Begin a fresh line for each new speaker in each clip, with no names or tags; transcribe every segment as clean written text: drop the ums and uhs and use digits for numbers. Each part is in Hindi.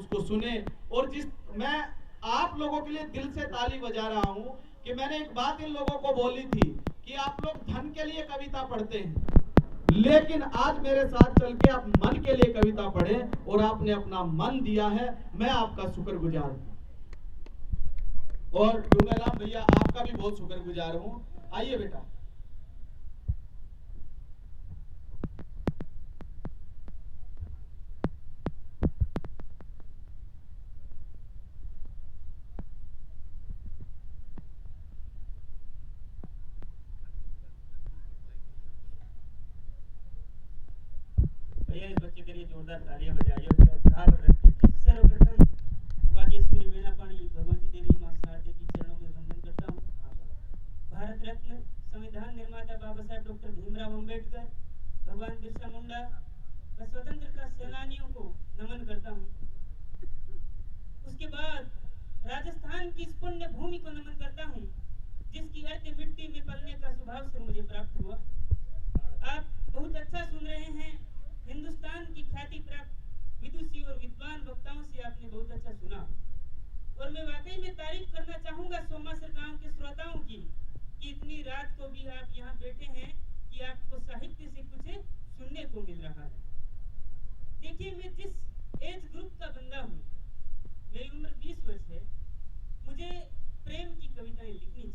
उसको सुने। और जिस मैं आप लोगों के लिए दिल से ताली बजा रहा हूं कि मैंने एक बात इन लोगों को बोली थी कि आप लोग धन के लिए कविता पढ़ते हैं, लेकिन आज मेरे साथ चल के आप मन के लिए कविता पढ़ें और आपने अपना मन दिया है, मैं आपका शुक्रगुजार हूं। और डूंगरराम भैया आपका भी बहुत शुक्रगुजार हूं। आइए बेटा।
भैया इस बच्चे के लिए जोरदार तालियां बजाइए और उत्साह रखिए। सर्वप्रथम वागेश्वरी वीणा पाणी भगवती देवी मां शारदे की चरणों में वंदन करता हूँ। भारत रत्न संविधान निर्माता बाबा साहब डॉक्टर भीमराव अंबेडकर, भगवान बिरसा मुंडा व स्वतंत्रता सेनानियों को नमन करता हूँ। उसके बाद राजस्थान की इस पुण्य भूमि को नमन करता हूँ जिसकी अर्थ मिट्टी में पलने का सौभाग्य मुझे प्राप्त हुआ। आप बहुत अच्छा सुन रहे हैं। हिंदुस्तान की ख्याति प्राप्त विदुषी और विद्वान वक्ताओं से आपने बहुत अच्छा सुना और मैं वाकई में तारीफ करना चाहूंगा सोमासर गांव के श्रोताओं की कि इतनी रात को भी आप यहाँ बैठे हैं कि आपको साहित्य से कुछ सुनने को मिल रहा है। देखिए, मैं जिस एज ग्रुप का बंदा हूँ, मेरी उम्र 20 वर्ष है, मुझे प्रेम की कविताएं लिखनी चाहिए,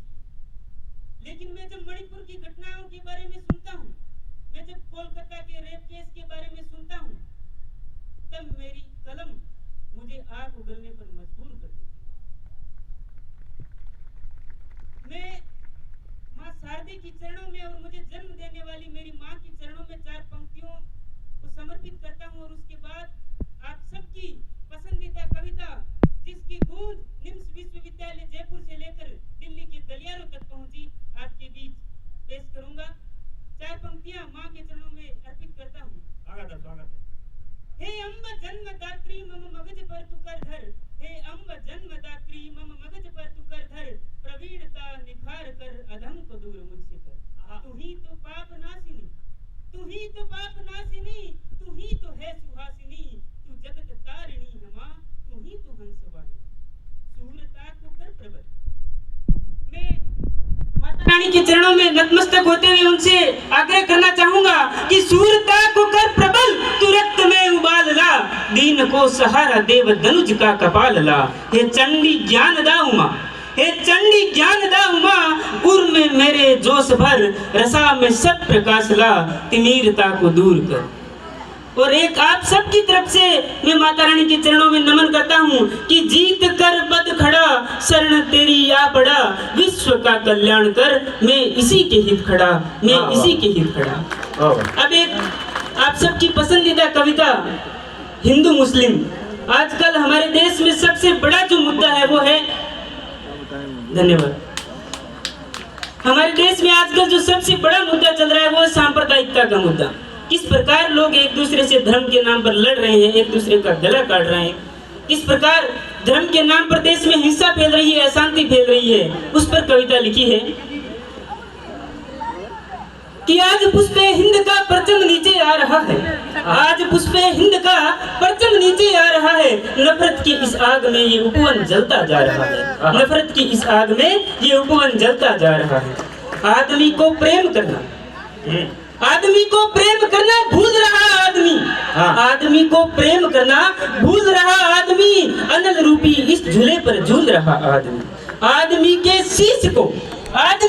लेकिन मैं जब मणिपुर की घटनाओं के बारे में सुनता हूँ, मैं जब कोलकाता के रेप केस के बारे में सुनता हूँ, तब मेरी कलम मुझे आग उगलने पर मजबूर कर देती है। मैं मां शारदे की चरणों में और मुझे जन्म देने वाली मेरी मां की चरणों में 4 पंक्तियों को समर्पित करता हूँ और उसके बाद आप सबकी पसंदीदा कविता जिसकी गूंज निम्स विश्वविद्यालय जयपुर से लेकर दिल्ली के गलियारों तक पहुंची, आपके बीच पेश करूंगा। 4 पंक्तियां मां के चरणों में अर्पित करता हूँ। स्वागत है। हे अम्ब जन्मदात्री मम मगज पर तू कर धर, हे अम्ब जन्मदात्री मम मगज पर तू कर धर, प्रवीणता निखार कर अधम को दूर मुझसे कर। तू ही तो पाप नाशिनी, तू ही तो पाप नाशिनी, तू ही तो है सुहासिनी, तू जगत तारिणी है मां, तू ही तो हंसवाहिनी, सूरता को कर प्रबल। मैं माता रानी के चरणों में नतमस्तक होते हुए उनसे आग्रह करना चाहूंगा कि सूरता को कर प्रबल, तू रक्त में उबाल ला, दीन को सहारा देव धनुज का कपाल ला। हे चंडी ज्ञान दा उमा, हे चंडी ज्ञान दा उमा, उर में मेरे जोश भर, रसा में सब प्रकाश ला, तिमीरता को दूर कर। और एक आप सबकी तरफ से मैं माता रानी के चरणों में नमन करता हूँ कि जीत कर बद खड़ा, शरण तेरी आ पड़ा, विश्व का कल्याण कर, मैं इसी के हित खड़ा, मैं इसी के हित खड़ा। अब एक आप सबकी पसंदीदा कविता हिंदू मुस्लिम। आजकल हमारे देश में सबसे बड़ा जो मुद्दा है वो है, धन्यवाद, हमारे देश में आजकल जो सबसे बड़ा मुद्दा चल रहा है वो सांप्रदायिकता का मुद्दा। किस प्रकार लोग एक दूसरे से धर्म के नाम पर लड़ रहे हैं, एक दूसरे का गला काट रहे हैं, किस प्रकार धर्म के नाम पर देश में हिंसा फैल रही है, अशांति फैल रही है, उस पर कविता लिखी है कि आज पुष्पे हिंद का परचम नीचे आ रहा है, आज पुष्पे हिंद का परचम नीचे आ रहा है, नफरत की इस आग में ये उपवन जलता जा रहा है, नफरत की इस आग में ये उपवन जलता जा रहा है। आदमी को प्रेम करना, आदमी को प्रेम करना भूल रहा आदमी, आदमी को प्रेम करना भूल रहा आदमी, अनल रूपी इस झूले पर झूल रहा आदमी, आदमी के शीश को आदमी